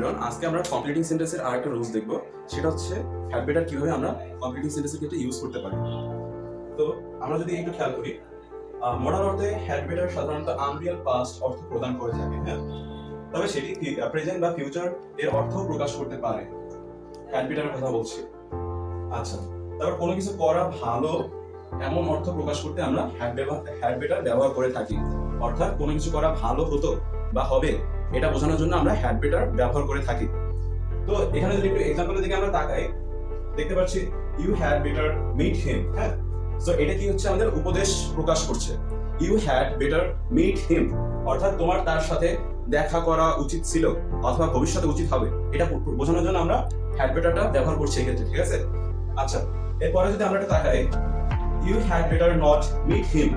Everyone, আজকে আমরা completing সেন্টেন্সের আরেকটা রুলস দেখব। সেটা হচ্ছে হ্যাড বেটার কিভাবে আমরা কমপ্লিটিং সেন্টেন্সের ক্ষেত্রে ইউজ করতে পারি। তো আমরা যদি একটু খেয়াল করি, মডার্ন অর্থে হ্যাড বেটার সাধারণত আনরিয়াল পাস্ট অর্থ প্রদান করে থাকে, হ্যাঁ, তবে সেটি প্রেজেন্ট বা ফিউচার এর অর্থ প্রকাশ করতে পারে। হ্যাড বেটারের কথা বলছি। আচ্ছা, তারপর কোনো কিছু করা ভালো এমন অর্থ প্রকাশ করতে আমরা হ্যাড বেটার ব্যবহার করে থাকি। অর্থাৎ কোনো কিছু করা ভালো হতো বা হবে এটা বোঝানোর জন্য আমরা হ্যাড বেটার ব্যবহার করে থাকি। তো এখানে যদি একটু এক্সাম্পলের দিকে আমরা তাকাই, দেখতে পাচ্ছি you had better meet him, হ্যাঁ। সো এটা কি হচ্ছে, আমাদের উপদেশ প্রকাশ করছে। You had better meet him অর্থাৎ তোমার তার সাথে দেখা করা উচিত ছিল অথবা ভবিষ্যতে উচিত হবে, এটা বোঝানোর জন্য আমরা হ্যাড বেটারটা ব্যবহার করছি এক্ষেত্রে, ঠিক আছে। আচ্ছা, এরপরে যদি আমরা একটু তাকাই, you had better not meet him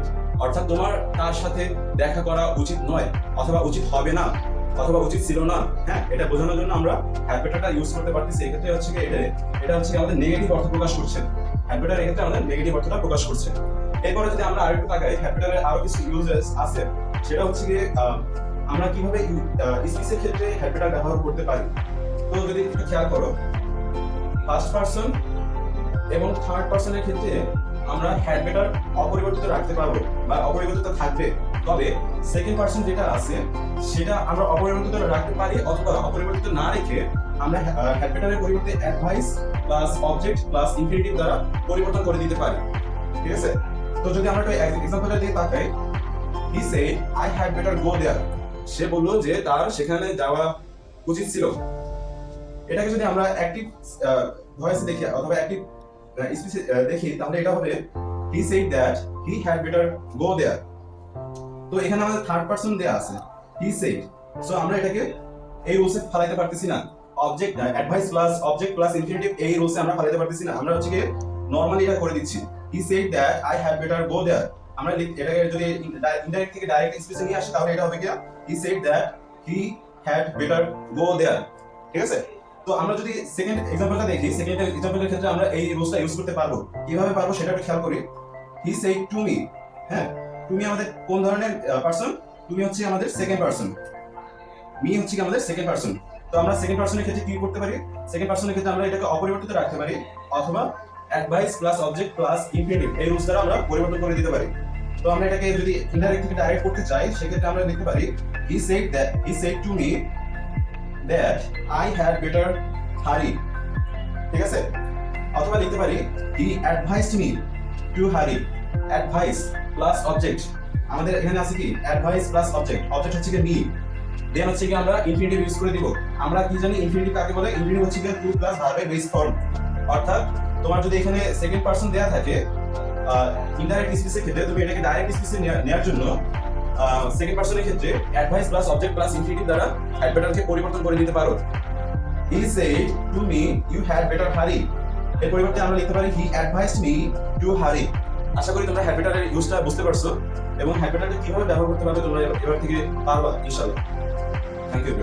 অর্থাৎ তোমার তার সাথে দেখা করা উচিত নয় অথবা উচিত হবে না অথবা উচিত ছিল না, হ্যাঁ, এটা বোঝানোর জন্য আমরা হ্যাড বেটারটা ইউজ করতে পারতেছি। এক্ষেত্রে হচ্ছে কি, এটা হচ্ছে আমাদের নেগেটিভ অর্থ প্রকাশ করছে। হ্যাড বেটার এক্ষেত্রে আমাদের নেগেটিভ অর্থটা প্রকাশ করছে। এরপরে যদি আমরা আরেকটু তাকাই, হ্যাড বেটারের আরো কিছু ইউজেস আছে। সেটা হচ্ছে কি, আমরা কিভাবে স্পিচের ক্ষেত্রে হ্যাড বেটার ব্যবহার করতে পারি। তো যদি একটু খেয়াল করো, ফার্স্ট পারসন এবং থার্ড পারসনের ক্ষেত্রে আমরা হ্যাড বেটার অপরিবর্তিত রাখতে পারবো বা অপরিবর্তিত থাকবে, তবে সেকেন্ড পারসন যেটা আছে সেটা আমরা অপরিবর্তিত রাখতে পারি অথবা অপরিবর্তিত না রেখে আমরা হ্যাড বেটারের পরিবর্তে advice plus object plus infinitive দ্বারা পরিবর্তন করে দিতে পারি, ঠিক আছে। তো যদি আমরা একটা এক্সাম্পলটা দিয়ে তাকাই, he said I had better go there, সে বলল যে তার সেখানে যাওয়া উচিত ছিল। এটাকে যদি আমরা অ্যাক্টিভ ভয়েসে দেখি অথবা অ্যাক্টিভ স্পিচে দেখি, তাহলে এটা হবে he said that he had better go there. তো এখানে আমাদের থার্ড পারসন দেয়া আছে, হি সেড। সো আমরা এটাকে এই রুলসে ফলাইতে পারতেছি না। Object advice plus object plus infinitive এই রুলসে আমরা ফলাইতে পারতেছি না। আমরা হচ্ছে কি নরমালি এটা করে দিচ্ছি, he said that I had better go there. আমরা এটাকে যদি ইনডাইরেক্ট থেকে ডাইরেক্ট স্পিচে নিয়ে আসি, তাহলে এটা হবে কি, he said that he had better go there, ঠিক আছে। তো আমরা যদি সেকেন্ড এক্সাম্পলটা দেখি, সেকেন্ড এক্সাম্পলের ক্ষেত্রে আমরা এই রুলসটা ইউজ করতে পারবো। কিভাবে পারবো সেটা একটু খেয়াল করি। হি সেড টু মি, হ্যাঁ, তুমি আমাদের কোন ধরনের পারসন? তুমি হচ্ছে আমাদের সেকেন্ড পারসন, মি হচ্ছে কি আমাদের সেকেন্ড পারসন। তো আমরা সেকেন্ড পারসনের ক্ষেত্রে কি করতে পারি? সেকেন্ড পারসনের ক্ষেত্রে আমরা এটাকে অপরিবর্তিত রাখতে পারি অথবা advice plus object plus infinitive এই রুলস দ্বারা আমরা পরিবর্তন করে দিতে পারি। তো আমরা এটাকে যদি ইনডাইরেক্ট থেকে ডাইরেক্ট করতে চাই, সেক্ষেত্রে আমরা লিখতে পারি হি said to me that I had better হারি, ঠিক আছে। অথবা লিখতে পারি হি অ্যাডভাইসড মি টু হারি। অ্যাডভাইস প্লাস অবজেক্ট, আমাদের এখানে আছে কি অ্যাডভাইস প্লাস অবজেক্ট, অবজেক্ট হচ্ছে কি মি, দেন হচ্ছে কি আমরা ইনফিনিটিভ ইউজ করে দিব। আমরা কি জানি ইনফিনিটিভ কাকে বলে? ইনফিনিটিভ হচ্ছে কি টু প্লাস ভার্বের বেস ফর্ম। অর্থাৎ তোমার যদি এখানে সেকেন্ড পারসন দেয়া থাকে ইনডাইরেক্ট স্পিচের ক্ষেত্রে, তুমি এটাকে ডাইরেক্ট স্পিচে নেওয়ার জন্য সেকেন্ড পারসনের ক্ষেত্রে advice plus object plus infinitive দ্বারা হ্যাড বেটারকে পরিবর্তন করে দিতে পারো। He said to me you had better hurry, এর পরিবর্তে আমরা লিখতে পারি হি অ্যাডভাইসড মি টু হারি। আশা করি তোমরা হ্যাড বেটারের ইউজটা বুঝতে পারছো এবং হ্যাড বেটারকে কিভাবে ব্যবহার করতে পারবে তোমরা এবার থেকে পারবা ইনশাআল্লাহ। Thank you.